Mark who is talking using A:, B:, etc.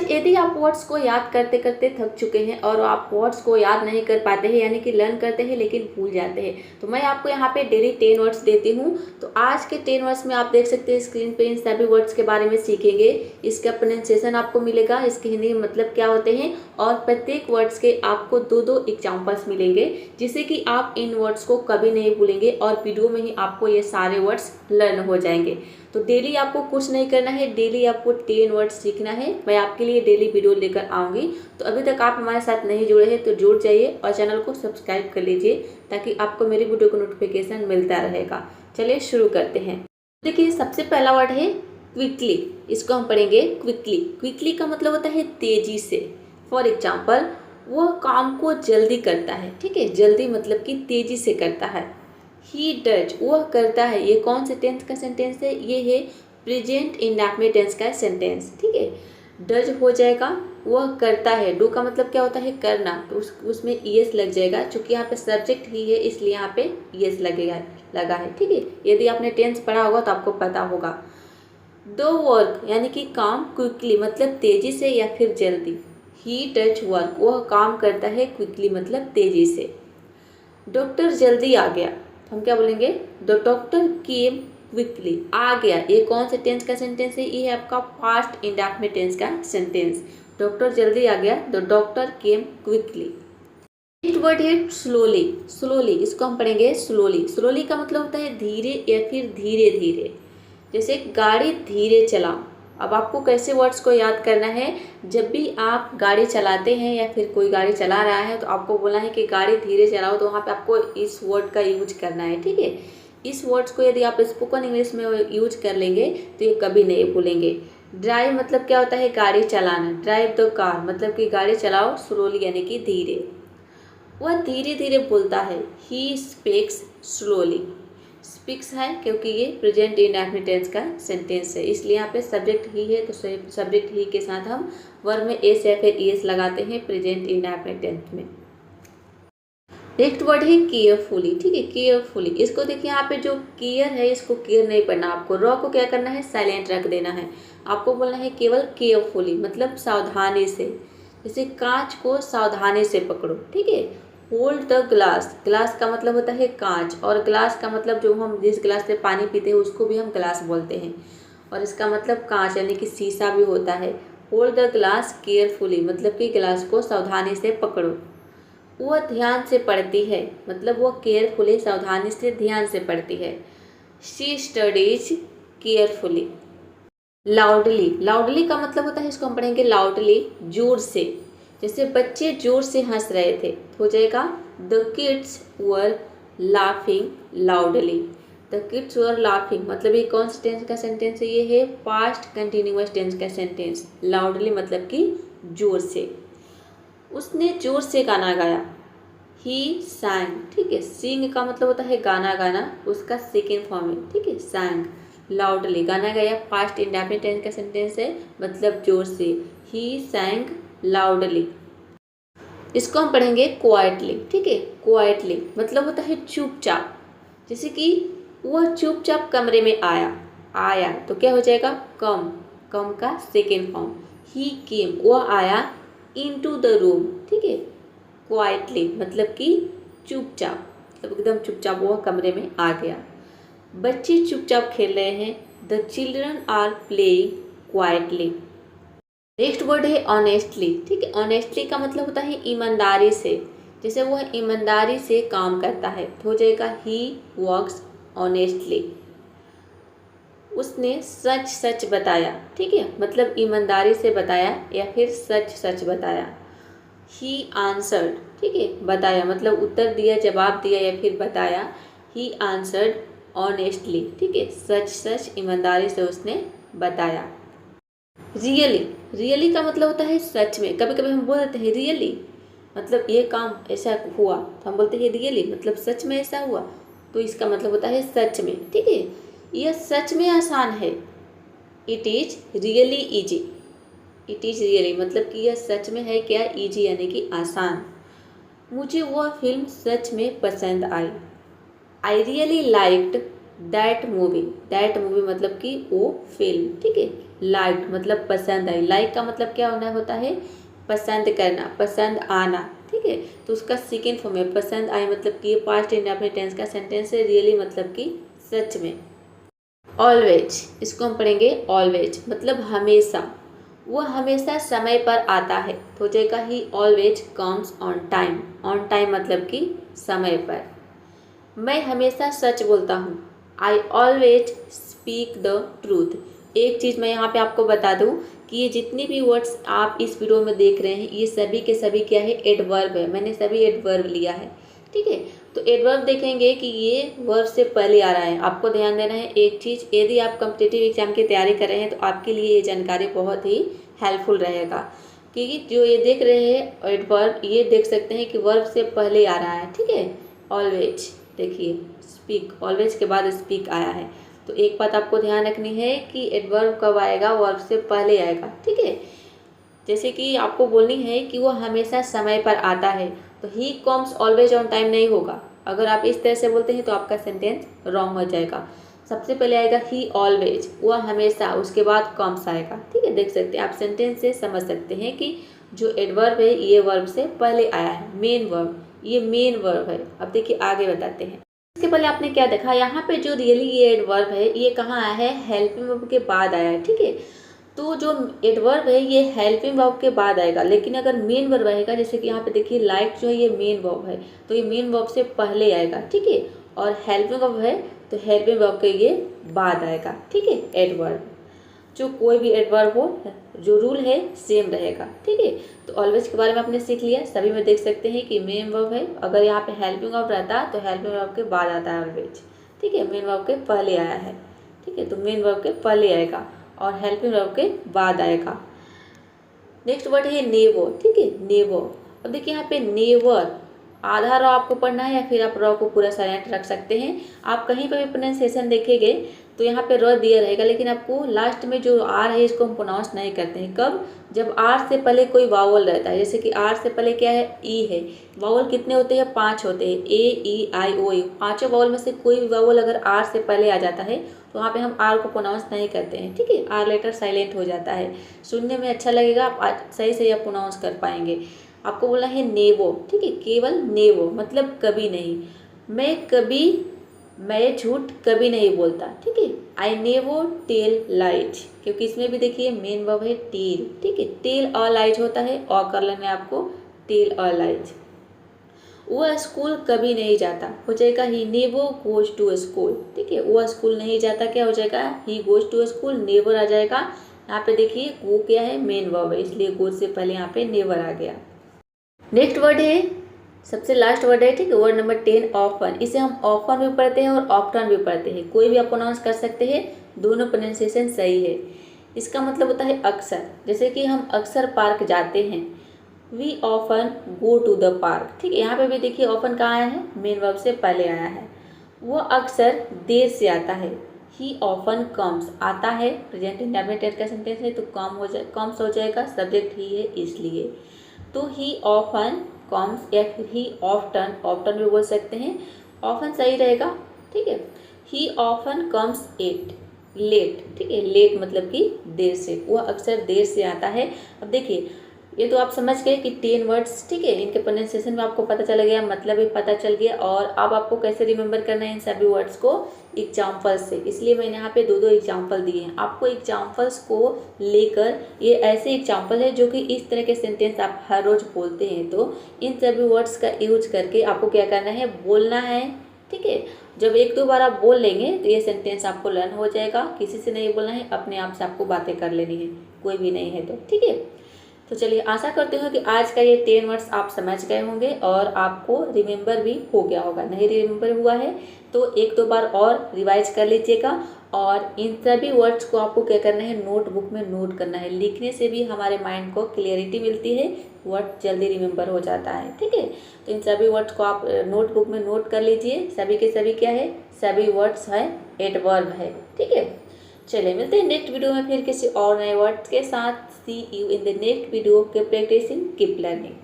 A: Guys, यदि आप words को याद करते करते थक चुके हैं और आप वर्ड्स को याद नहीं कर पाते हैं, यानी कि लर्न करते हैं लेकिन भूल जाते हैं, तो मैं आपको यहाँ पे डेली 10 वर्ड्स देती हूँ। तो आज के 10 वर्ड्स में आप देख सकते हैं स्क्रीन पे इन सभी वर्ड्स के बारे में सीखेंगे। इसका प्रोनाउंसिएशन आपको मिलेगा, इसके हिंदी में मतलब क्या होते हैं, और प्रत्येक वर्ड्स के आपको दो दो एग्जाम्पल्स मिलेंगे, जिससे कि आप इन वर्ड्स को कभी नहीं भूलेंगे और वीडियो में ही आपको ये सारे वर्ड्स लर्न हो जाएंगे। तो डेली आपको कुछ नहीं करना है, डेली आपको 10 वर्ड्स सीखना है। मैं आपके लिए डेली वीडियो लेकर आऊँगी। तो अभी तक आप हमारे साथ नहीं जुड़े हैं तो जुड़ जाइए और चैनल को सब्सक्राइब कर लीजिए, ताकि आपको मेरी वीडियो का नोटिफिकेशन मिलता रहेगा। चलिए शुरू करते हैं। देखिए, सबसे पहला वर्ड है क्विकली। इसको हम पढ़ेंगे क्विकली। क्विकली का मतलब होता है तेजी से। फॉर एग्जाम्पल, वह काम को जल्दी करता है। ठीक है, जल्दी मतलब कि तेजी से करता है। ही डज, वह करता है। ये कौन से टेंस का सेंटेंस है? ये है प्रेजेंट इंडेफिनिट टेंस का सेंटेंस। ठीक है, डज हो जाएगा, वह करता है। डू का मतलब क्या होता है? करना। तो उसमें ईएस लग जाएगा, क्योंकि यहाँ पे सब्जेक्ट ही है इसलिए यहाँ पे ईएस लगा है। ठीक है, यदि आपने टेंस पढ़ा होगा तो आपको पता होगा। दो वर्क यानी कि काम, क्विकली मतलब तेजी से या फिर जल्दी। ही डज वर्क, वह काम करता है। क्विकली मतलब तेजी से। डॉक्टर जल्दी आ गया, हम क्या बोलेंगे? The doctor came quickly. आ गया, ये कौन से टेंस का सेंटेंस है? ये है आपका पास्ट इंडेफिनिट टेंस का सेंटेंस। डॉक्टर जल्दी आ गया, the doctor came quickly. Next word है स्लोली। स्लोली, इसको हम पढ़ेंगे स्लोली। स्लोली का मतलब होता है धीरे या फिर धीरे धीरे। जैसे गाड़ी धीरे चलाओ। अब आपको कैसे वर्ड्स को याद करना है? जब भी आप गाड़ी चलाते हैं या फिर कोई गाड़ी चला रहा है तो आपको बोलना है कि गाड़ी धीरे चलाओ, तो वहाँ पे आपको इस वर्ड का यूज करना है। ठीक है, इस वर्ड्स को यदि आप स्पोकन इंग्लिश में यूज कर लेंगे तो ये कभी नहीं भूलेंगे। ड्राइव मतलब क्या होता है? गाड़ी चलाना। ड्राइव द कार मतलब कि गाड़ी चलाओ स्लोली यानी कि धीरे। वह धीरे धीरे बोलता है। He speaks slowly. स्पीक्स है क्योंकि ये प्रेजेंट इंडेफिनिट टेंस का सेंटेंस है, इसलिए यहाँ पे सब्जेक्ट ही है, तो सब्जेक्ट ही के साथ हम वर्ब में एस या फिर ईएस लगाते हैं प्रेजेंट इंडेफिनिट टेंस में। नेक्स्ट वर्ड है केयरफुली। ठीक है, केयरफुली। इसको देखिए, यहाँ पे जो केयर है इसको केयर नहीं पढ़ना आपको। रॉ को क्या करना है? साइलेंट रख देना है। आपको बोलना है केवल केयरफुली मतलब सावधानी से। जैसे कांच को सावधानी से पकड़ो। ठीक है, होल्ड द ग्लास। ग्लास का मतलब होता है कांच, और ग्लास का मतलब जो हम जिस ग्लास से पानी पीते हैं उसको भी हम ग्लास बोलते हैं, और इसका मतलब कांच यानी कि शीशा भी होता है। होल्ड द ग्लास केयरफुली मतलब कि ग्लास को सावधानी से पकड़ो। वह ध्यान से पढ़ती है मतलब वह केयरफुली सावधानी से ध्यान से पढ़ती है। She studies carefully. Loudly. Loudly का मतलब होता है, इसको हम पढ़ेंगे लाउडली जोर से। जैसे बच्चे जोर से हंस रहे थे, हो जाएगा the kids were laughing loudly. The kids were laughing मतलब ये कौन से टेंस का सेंटेंस है? ये है पास्ट कंटिन्यूअस टेंस का सेंटेंस। लाउडली मतलब कि जोर से। उसने जोर से गाना गाया। ही सैंग। ठीक है, सिंग का मतलब होता है गाना गाना, उसका सेकेंड फॉर्म है। ठीक है, सैंग। लाउडली गाना गाया पास्ट इंडेफिनिट टेंस का सेंटेंस है, मतलब जोर से। ही सैंग लाउडली। इसको हम पढ़ेंगे क्वाइटली। ठीक है, क्वाइटली मतलब होता है चुपचाप। जैसे कि वह चुपचाप कमरे में आया तो क्या हो जाएगा? कम। कम का सेकेंड फॉर्म। ही केम, वह आया इनटू द रूम। ठीक है, क्वाइटली मतलब कि चुपचाप, मतलब एकदम चुपचाप वह कमरे में आ गया। बच्चे चुपचाप खेल रहे हैं। The children are playing quietly. Next word है ऑनेस्टली। ठीक है, ऑनेस्टली का मतलब होता है ईमानदारी से। जैसे वह ईमानदारी से काम करता है तो हो जाएगा ही वर्क्स ऑनेस्टली। उसने सच सच बताया। ठीक है, मतलब ईमानदारी से बताया या फिर सच सच बताया। He answered. ठीक है, बताया मतलब उत्तर दिया, जवाब दिया या फिर बताया। He answered honestly. ठीक है, सच सच ईमानदारी से उसने बताया। रियली। रियली का मतलब होता है सच में। कभी कभी हम बोल देते हैं रियली मतलब ये काम ऐसा हुआ, तो हम बोलते हैं रियली मतलब सच में ऐसा हुआ, तो इसका मतलब होता है सच में। ठीक है, यह सच में आसान है। It is really easy. It is really मतलब कि यह सच में है क्या? ईजी यानी कि आसान। मुझे वह फिल्म सच में पसंद आई। I really liked that movie मतलब कि वो फिल्म, ठीक है। लाइक मतलब पसंद आई, लाइक का मतलब क्या होना होता है, पसंद करना, पसंद आना, ठीक है। तो उसका सेकेंड फॉर्म है पसंद आई, मतलब कि ये पास्ट इंडेफिनिट टेंस का सेंटेंस है। रियली मतलब कि सच में। ऑलवेज, इसको हम पढ़ेंगे ऑलवेज मतलब हमेशा, वो हमेशा समय पर आता है, तो हो जाएगा ही always comes on time. On time मतलब कि समय पर। मैं हमेशा सच बोलता हूँ, I always speak the truth. एक चीज़ मैं यहाँ पे आपको बता दूँ कि ये जितनी भी वर्ड्स आप इस वीडियो में देख रहे हैं ये सभी के सभी क्या है, एडवर्ब है। मैंने सभी एडवर्ब लिया है, ठीक है। तो एडवर्ब देखेंगे कि ये वर्ब से पहले आ रहा है। आपको ध्यान देना है एक चीज़, यदि आप कॉम्पिटिटिव एग्जाम की तैयारी कर रहे हैं तो आपके लिए ये जानकारी बहुत ही हेल्पफुल रहेगा, क्योंकि जो ये देख रहे हैं एडवर्ब, ये देख सकते हैं कि वर्ब से पहले आ रहा है, ठीक है। ऑलवेज देखिए, स्पीक, ऑलवेज के बाद स्पीक आया है। तो एक बात आपको ध्यान रखनी है कि एडवर्ब कब आएगा, वर्ब से पहले आएगा, ठीक है। जैसे कि आपको बोलनी है कि वो हमेशा समय पर आता है, तो he comes always on time नहीं होगा। अगर आप इस तरह से बोलते हैं तो आपका सेंटेंस रॉन्ग हो जाएगा। सबसे पहले आएगा ही ऑलवेज, वह हमेशा, उसके बाद कम्स आएगा, ठीक है। देख सकते हैं आप सेंटेंस से समझ सकते हैं कि जो एडवर्ब है ये वर्ब से पहले आया है। मेन वर्ब, ये मेन वर्ब है। अब देखिए आगे बताते हैं। इसके पहले आपने क्या देखा, यहाँ पे जो रियली ये एडवर्ब है ये कहाँ आया है, हेल्पिंग वर्ब के बाद आया है, ठीक है। तो जो एडवर्ब है ये हेल्पिंग वर्ब के बाद आएगा, लेकिन अगर मेन वर्ब आएगा, जैसे कि यहाँ पे देखिए लाइक जो है ये मेन वर्ब है, तो ये मेन वर्ब से पहले आएगा, ठीक है। और हेल्पिंग वर्ब है तो हेल्पिंग वर्ब के ये बाद आएगा, ठीक है। एडवर्ब, जो कोई भी एडवर्ब हो, जो रूल है सेम रहेगा, ठीक है। तो ऑलवेज के बारे में आपने सीख लिया। सभी में देख सकते हैं कि मेन वर्ब है, अगर यहाँ पे हेल्पिंग वर्ब रहता तो हेल्पिंग वर्ब के बाद आता है ऑलवेज, ठीक है। मेन वर्ब के पहले आया है, ठीक है, तो मेन वर्ब के पहले आएगा और हेल्पिंग वर्ब के बाद आएगा। नेक्स्ट वर्ड है नेवर, ठीक है, नेवर। अब देखिए यहाँ पे नेवर, आधा रॉ आपको पढ़ना है या फिर आप रॉ को पूरा साइलेंट रख सकते हैं। आप कहीं पर भी प्रोनाउंसिएशन देखेंगे तो यहाँ पे र दिया रहेगा, लेकिन आपको लास्ट में जो आर है इसको हम प्रोनाउंस नहीं करते हैं। कब, जब आर से पहले कोई वावल रहता है। जैसे कि आर से पहले क्या है, ई है। वावल कितने होते हैं, 5 होते हैं, ए ई आई ओ यू। पाँचों वावल में से कोई भी वावल अगर आर से पहले आ जाता है तो वहाँ पे हम आर को प्रोनाउंस नहीं करते हैं, ठीक है। आर लेटर साइलेंट हो जाता है, सुनने में अच्छा लगेगा, आप सही से आप प्रोनाउंस कर पाएंगे। आपको बोलना है नेवो, ठीक है, केवल नेवो मतलब कभी नहीं। मैं झूठ कभी नहीं बोलता, ठीक है। आई नेवो टेल लाइज, क्योंकि इसमें भी देखिए मेन वर्ब है टेल, ठीक है। टेल अ लाइज होता है और कर लेना है आपको टेल अ लाइज। वह स्कूल कभी नहीं जाता, हो जाएगा he never goes to school, ठीक है। वह स्कूल नहीं जाता, क्या हो जाएगा, he goes to school, never आ जाएगा। यहाँ पे देखिए वो क्या है, मेन वर्ब है, इसलिए गोज से पहले यहाँ पे नेवर आ गया। नेक्स्ट वर्ड है, सबसे लास्ट वर्ड है, ठीक है, वर्ड नंबर 10 ऑफन। इसे हम ऑफन भी पढ़ते हैं और ऑफ्टन भी पढ़ते हैं, कोई भी आप प्रोनाउंस कर सकते हैं, दोनों प्रोनाउंसिएशन सही है। इसका मतलब होता है अक्सर, जैसे कि हम अक्सर पार्क जाते हैं, we often go to the park, ठीक है। यहाँ पे भी देखिए ऑफन कहाँ आया है, मेन वर्ब से पहले आया है। वो अक्सर देर से आता है, ही ऑफन कम्स, आता है प्रेजेंट इंडेफिनिट का सेंटेंस है तो कम्स हो जाएगा, सब्जेक्ट ही है इसलिए। तो ही ऑफन कम्स या फिर ही ऑफ्टन भी बोल सकते हैं, ऑफन सही रहेगा, ठीक है। ही ऑफन कम्स लेट, ठीक है, लेट मतलब कि देर से, वह अक्सर देर से आता है। अब देखिए ये तो आप समझ गए कि 10 वर्ड्स, ठीक है, इनके प्रोनाउंसिएशन में आपको पता चल गया, मतलब भी पता चल गया। और अब आपको कैसे रिमेंबर करना है इन सभी वर्ड्स को, एग्जाम्पल से, इसलिए मैंने यहाँ पे दो एग्जाम्पल दिए हैं। आपको एग्जाम्पल्स को लेकर, ये ऐसे एग्जाम्पल है जो कि इस तरह के सेंटेंस आप हर रोज बोलते हैं, तो इन सभी वर्ड्स का यूज करके आपको क्या करना है, बोलना है, ठीक है। जब 1-2 बार आप बोल लेंगे तो ये सेंटेंस आपको लर्न हो जाएगा। किसी से नहीं बोलना है, अपने आप से आपको बातें कर लेनी है, कोई भी नहीं है तो, ठीक है। तो चलिए आशा करती हूँ कि आज का ये 10 वर्ड्स आप समझ गए होंगे और आपको रिमेंबर भी हो गया होगा। नहीं रिमेंबर हुआ है तो 1-2 बार और रिवाइज कर लीजिएगा। और इन सभी वर्ड्स को आपको क्या करना है, नोटबुक में नोट करना है। लिखने से भी हमारे माइंड को क्लियरिटी मिलती है, वर्ड जल्दी रिमेंबर हो जाता है, ठीक है। तो इन सभी वर्ड्स को आप नोटबुक में नोट कर लीजिए। सभी के सभी क्या है, सभी वर्ड्स है एडवर्ब है, ठीक है। चलिए मिलते हैं नेक्स्ट वीडियो में फिर किसी और नए वर्ड्स के साथ। See you in the next video. Keep practising, keep learning.